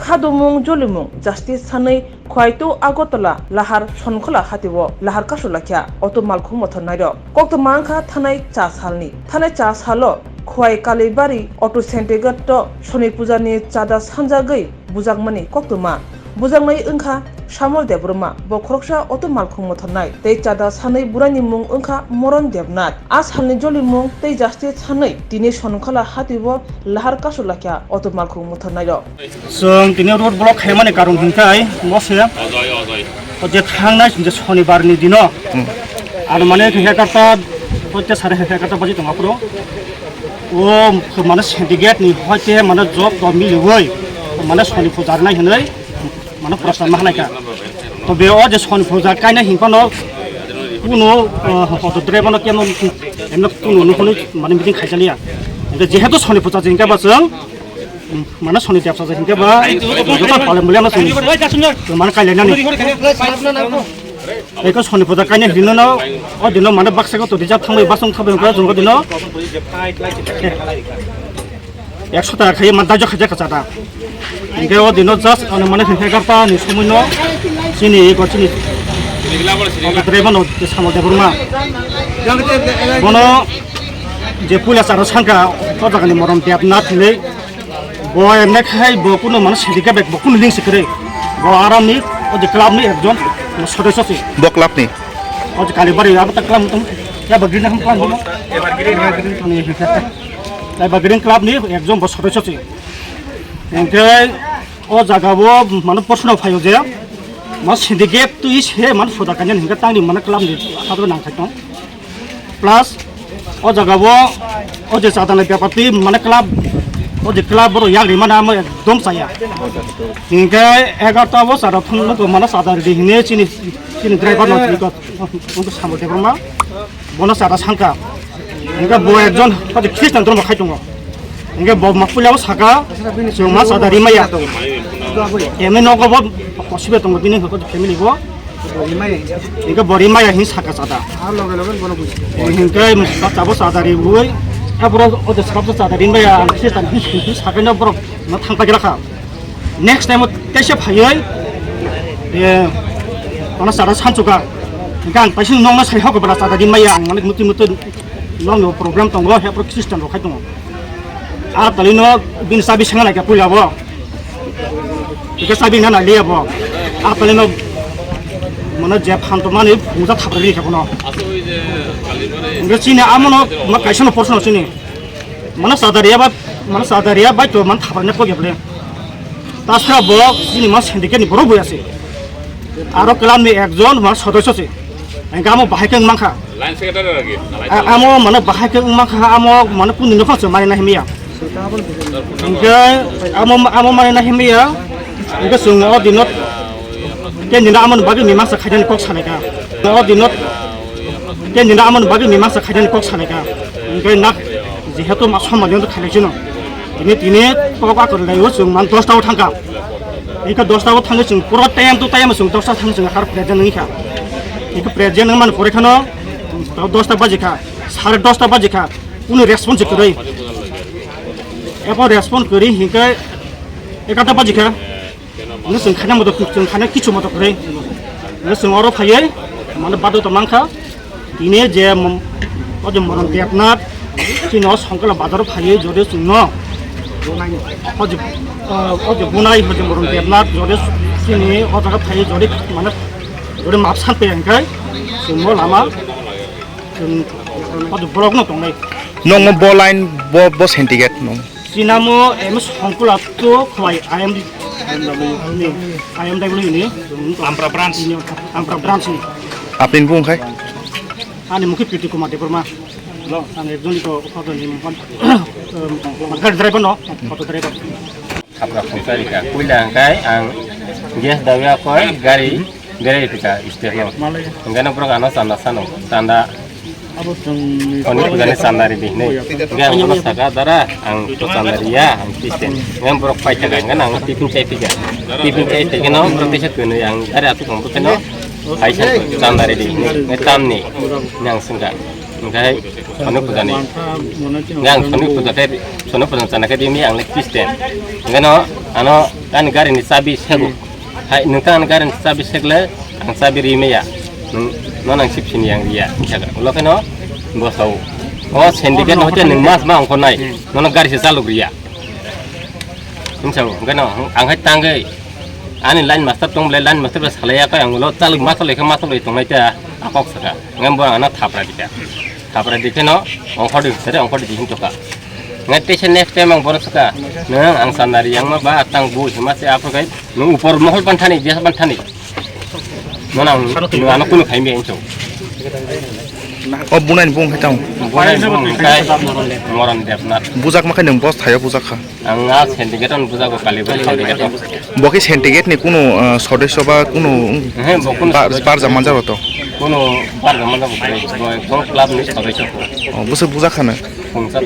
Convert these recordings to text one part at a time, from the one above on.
খাদুমুং জলিমুং justice সাनै খোয়াইতো Agartala লাহার সনখলা হাতিও লাহার কাসুলাখিয়া অত মালখু মথন নাইর কক্ত মাংখা থানাই চা সালো খোয়াই কালিবাড়ি অটো সেন্টেগত শনি পূজানি চাঁদা সানজাগৈ বুজাगमानि कक्तमा बुजांनाय ओंखा सामल देब्रमा बखरकसा अतो मालखुं मथनाय तै चादा सानै बुरानि मुं ओंखा मरन देबनाथ आ सालनि जलि मुं तै जास्ति सानै दिनै सनखला हातिबो लाहार कासुलाख्या अतो मालखुं मथनाय जों दिनै रोड ब्लक खायमानि कारन हिंखाय मसे जे थांनाय जे शनिबारनि दिन आरो माने हेकाटा हयते सारे हेकाटा बाजि दंगाफ्रो ओ माने सिन्डिकेटनि हयते माने जब मिलुवै माने शनि फुजार नाय होनै माने प्रस्ताव माहनायका तो बेयाव जे शनि फुजा कायना हिंखानो कुनु हतद्रेबनो केनो एमनो कुनु नुखुनु माने मिटिं खायजालिया जेहेतु शनि फुजा जिंकाबा जों माने शनि देबसा जिंकाबा जत प्रब्लेम मुलिया जों माने कायलायनानै बेखौ शनि फुजा कायना हिंनो अ दिनो माने बाक्साखौ तो रिजार्भ थांबाय बासं थाबाय जों दिनो 100 টাকা খাই মান দাজো খাজা কাচাটা ইনকে ও দিনো জাস্ট মানে মানে হেগারটা নি সমন্য চিনি গচিনি দ্রেবন যে সামল দেবরমা বনো যে পুলিশ আর সাংকা তো জাগানি মরম দেব না থিলে ব এমনে খাই ব কোনো মানে সিলিকা বেক ব কোনো লিংক সিকরে ব আরামনি ও যে ক্লাবনি একজন সদস্য আছে ব ক্লাবনি ও যে কালিবাড়ি আবার তা ক্লাব তুমি या बग्रिन हम क्लाब बोलो তাই বাগরিং ক্লাব নি একজন সদস্য আছে এনকে ও জায়গাবো মানে প্রশ্ন ফাইও যে মা সিন্ডিকেট তুই সে মানে ফুটা কানে হিংকা তাंनि মানে ক্লাব নি সাদর নাংখাই দं প্লাস ও জায়গাবো ও যে সাদানে ব্যাপারটি মানে ক্লাব ও যে ক্লাব বড় ইয়াগরি মানে আমি একদম চাইয়া হিংকা 11টা বছর থুনলো তো মানে সাদার দিনে চিনি ড্রাইভার নথিক সামো দেবরমা বনা সাদা সাংকা इनका बो एकजन हदि ख्रिस्टान धर्म खाय दङ इनका बो मापुलाव सागा जों मा सादारि माया एमे नगबो पसिबे दङ बिनि हको फेमिलि बो इनका बरि माया हि सागा सादा आ लगे लगे बनो बुझ इनका बाचाबो सादारि बुय आबरो अदे साबो सादारि माया ख्रिस्टान हि सागानो बरो न थांपा गेलाखा नेक्स्ट टाइम तेसे फायै ए बना सादा सानचुका इनका आं पाइसिं नंना साइ हको बना सादारि माया आं माने मुति मुति नो प्रॉब्लम दङ हेप्रो ख्रिस्टान रखाय दङ आ तलिनो बिन साबि संगा नायका पुलाबो इके साबि ना लियाबो आ तलिनो माने जे फान्टमानि बुजा थाब्रै लिखाबनो इंग्रेजिनि आमनो मा काइसनो प्रश्न सिनि माने सादारिया बाइतो मान थाब्रैने पगेबले तासरा बो सिनि मा सिन्डिकेटनि बरो बयासे आरो क्लाबनि एकजन मा सदस्य আছে गामो बाहायके मांखा लाइन सेक्रेटारि आगे आमो माने बाहायके मांखा आमो माने कुनि नखा माने ना हिमिया इनके आमो माने ना हिमिया इनके सुंग दिनत के निना आमन बागि मिमासा खायदानि कक सानायका दिनत के निना आमन बागि मिमासा खायदानि कक सानायका इनके ना जेहेतु मा समाजनि खायलायजोनो दिने पका करलायो जों मान 10 टाव थांका इनके 10 टाव थाङो जों पुरा टाइम टु टाइम जों 10 टाव थाङो जों हार प्रेजेन्ट नङिखा इनके प्रेजेन्ट मान परेखानो 10টা বাজেখা 10:30 বাজেখা কোনো রেসপন্স করে এরপর রেসপন্স করি হিংকে 11টা বাজেখা নো जों খানা মত जों খানা কিছু মত করে নো जों আরো ফাইয়ে মানে বাদত মাংখা দিনে যে অজে মরন দেবনাথ চিন সংকলা বাজার ফাইয়ে জরে जों অজে বুনাই হজে মরন দেবনাথ জরে চিনি অজাগা ফাইয়ে জরে মানে জরে মাপ সানপে হিংকাই जों लामा ब्लक न दंनाय नंग बो लाइन बो सिन्डिकेट नं सिनामो एम संकुला तो खवाय आईएमडब्ल्यू नि आमप्रा ब्रांच आपनि बुंखाय आनि मुखि पिटि कुमार देबरमा आं एकजन को फटोनि गारि ड्राइभार न फटो ड्राइभार खाप्रा फसारिका कुइलांखाय आं गेस दाविया कय गारि बेराय फिका स्टेनो गाना प्रगानो सान्दा सानो सान्दा Oni pugani sandari di nih, gak mau saka dara, ang to sandaria, ang Kristen, gak borok fight kan, ang tiping cai tiga, no, proteksi kene yang ada atu kamu kene, fight sandari di nih, ngetam nih, yang sengga, ओमफ्राय सनु फुजानि आं सनु फुजा जानायखाय दिनै आंलाय Christian ओंखायनो आंनो आंनि गारिनि चाबि सेगौ नोंथां आंनि गारिनि चाबि सेगले आं चाबि रिमेया नों आं सिफिनि आं रिया मिथियाखै ओंखायनो बसाव अ सिन्डिकेट हयथ' नों मास मा आंखौ नाय नों गारिसो चालुग्रिया मिथियाखै ओंखायनो आंहाय थांगै आंनि लाइन मास्टार दंब्ला लाइन मास्टार सालायाखै आंल' चालु मा सालाय दंनायता आकक साखा ओंखायनो आंना थाफ्रा दिखायनो अंखर बिसोरो अंखर दिहिनथ'खा nggak tesen next time ang boros ka nang ang sanari yang maba tang bu masih apa kai nung upor mohol pantani biasa pantani nang anak kuno kai me enco o bunain bung hetang kai moran depnat bujak makai nang bos thayo bujak kha anga syndicate on buja ko kaliber syndicate boki syndicate ni kuno সদস্য বা kuno bar jaman jaro to kuno bar jaman jaro ko club ni সদস্য o busa bujak khana function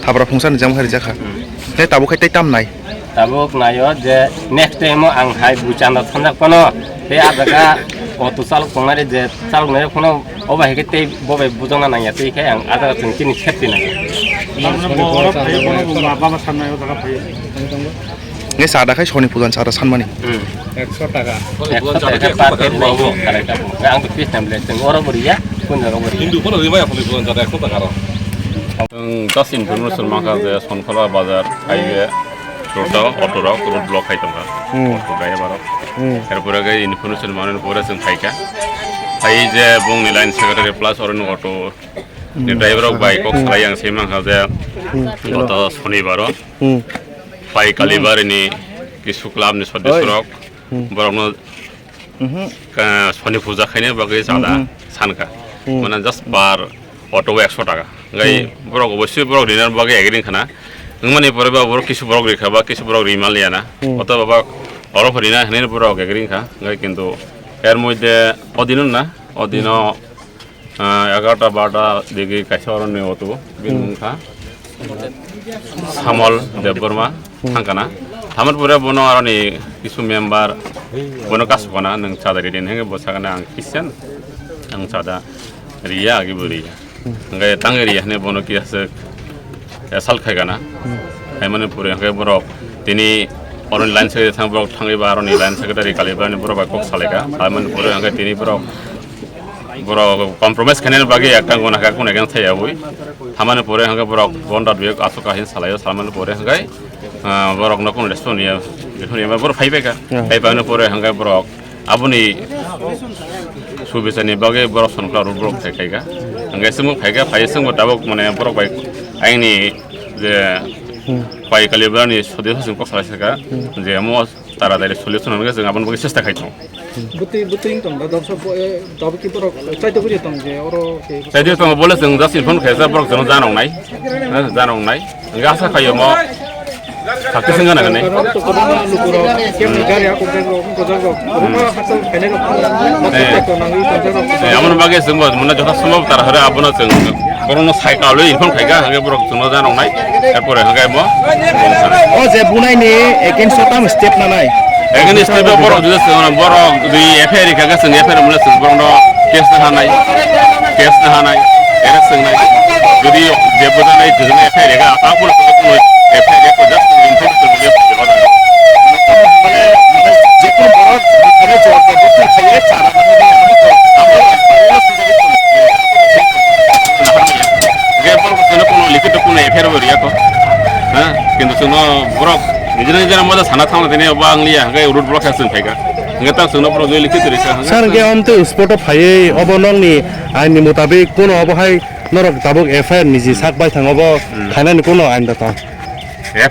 थाब्रा function जम हरि जाखा ने ताबो खाय time नाय ताबो नायो जे नेक्स्ट टाइम आं हाय बुचाना थानजाकनो बे आजागा अटो चालक संनाय जे चालकनाय फनो अबाहेके ते बबे बुजोंना नाया तेखाय आं आजागा जोंथिनि सेफ्टि नाय ने सादा खाय सनि पुजान सादा सानमानि 100 টাকা पार के बाबो कारेक्ट आं तो क्रिस्टियान ब्लेसिं अरा बरिया कुनजो बरिया हिन्दु फोरा रिमाया फुलि पुजान जादा 100 টাকা Just information makanya Sonkola bazar highway road auto road block hai tongka auto gaya barok erpore gaya information manen pura sing thaika hai je bung ni line secretary plus oron auto ni driver ok bike ok salai yang semang ha je auto soni baro pai kalibar ni kisu club ni sodesyo rok borok no soni puja khaine bagai jada sanka mana just bar auto 100 টাকা গাই বড় অবশ্যই বড় dinner বাগে agreeing খানা মানে পরে বা বড় কিছু বড় রেখা বা কিছু বড় রিমাল লিয়া না অত বাবা অর ফরিনা হেনের বড় এগ্রিং খা গাই কিন্তু এর মধ্যে অদিন না অদিন 11টা 12টা দিকে কাছে অরণ্য অত বিন খা সামল দেববর্মা থাঙ্কানা থামার পরে বনো আরনি কিছু মেম্বার বনো কাসবনা নং চাদারি দিন হেগে বসাগানা আং কিসেন আং চাদা রিয়া আগে বরিয়া nggak tangger ya nih bono kiasa asal kayak gana, emangnya pura yang kayak borok, ini orang lain sekali tang borok tanggi baru nih lain sekali dari kaliber nih borok bakok saleka, emangnya pura yang kayak ini borok kompromis kenen bagi ya tang guna kakun yang saya wui, emangnya pura yang kayak borok bondar biak asuk kahin salaya, emangnya pura yang kayak borok nakun respon ya, itu nih borok five kan, emangnya pura yang kayak borok, abu nih subisa nih bagi borok sonkla borok kayak kan. Enggak semua pakai semua tabok mana borok baik, ini je pakai kaliber ni sudah semua salah sekali, je mau tara dari solusi nunggu je ngapain bagi sesta kaitong. Betul itu enggak dapat tabok itu borok, saya tu beri tong je orang. Saya tu tong boleh seng jas infon kaisa borok jangan janong nai, enggak asal kayu mau. Sakti sengan kan nih? Amun bagai semua, mana jauh semua terhadap apa nak seng, korang nak cycle le, infon kayak hanya borok semua jangan naik, erpore hanya mau. oh je bunai ni again sotam step na nai Again step borok juga seng, borok di FR kayak seng FR mulai seng borok no case na hanai, era seng nai, jadi dia bukan nai jadi FR kayak apa pun FR kayak just infon tu dia je kun borok kene jor ke bukti khaye cara কিন্তু semua borok nijer mada sana thang dene bang liya gai road block hasen thaiga ngata semua borok joi likit risa sar ge amte spot phaye obonong ni aini mutabik kono obhai norok tabuk FIR niji sak bai thangobo khainani kono ain data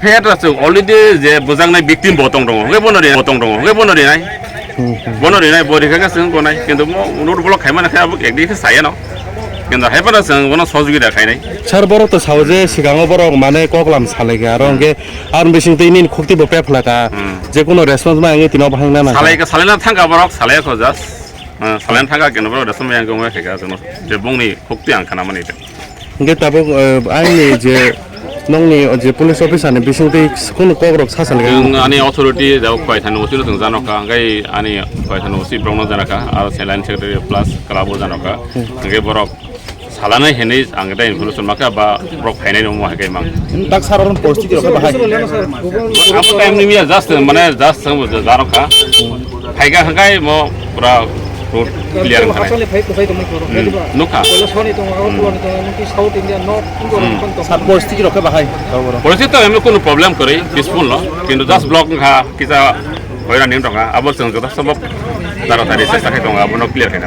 FIR ta already je bojang nai victim botong dong ge bonori nai bonori nai bori ka seng konai কিন্তু road block khaimana kha abuk ekdi ke saya no কিন্তু হেপারা song কোনো সহযোগিতা খাই নাই sar borok to sauje sigango borok mane koklam salege aro nge ar besing te inin khukti bo peflaka je kono response ma ngi tino bahang na na salena thangka borok salaya ko jas salen thangka keno borok resum yang gongwe khega jono je bungni khukti ang khana mani nge tabuk aini je nongni je police officer ni besing te kono kokrok sasalege ani authority jau khoi thanu usil tung janoka ngai ani khoi thanu usi brongno janaka aro selan secretary plus kalabo janaka nge borok halana henei ang da information maka ba brok phainai no mo hakai mang tak saron পৰিস্থিতি ৰখে বাহাই apa time ni mia just mane just sang jaro kha phaiga hakai mo pura road clear khane আসলে fight কোথায় তুমি করো nukha পয়লা Sony তো আর পুরনো তো কি সাউথ ইন্ডিয়া নর্থ ইন্ডিয়া তো সাত পৰিস্থিতি ৰখে বাহাই polisi to emi kono problem kori peaceful no kintu just block kha kita hoira nim tonga abo sang jota sabab taratari se sakai tonga abo no clear khane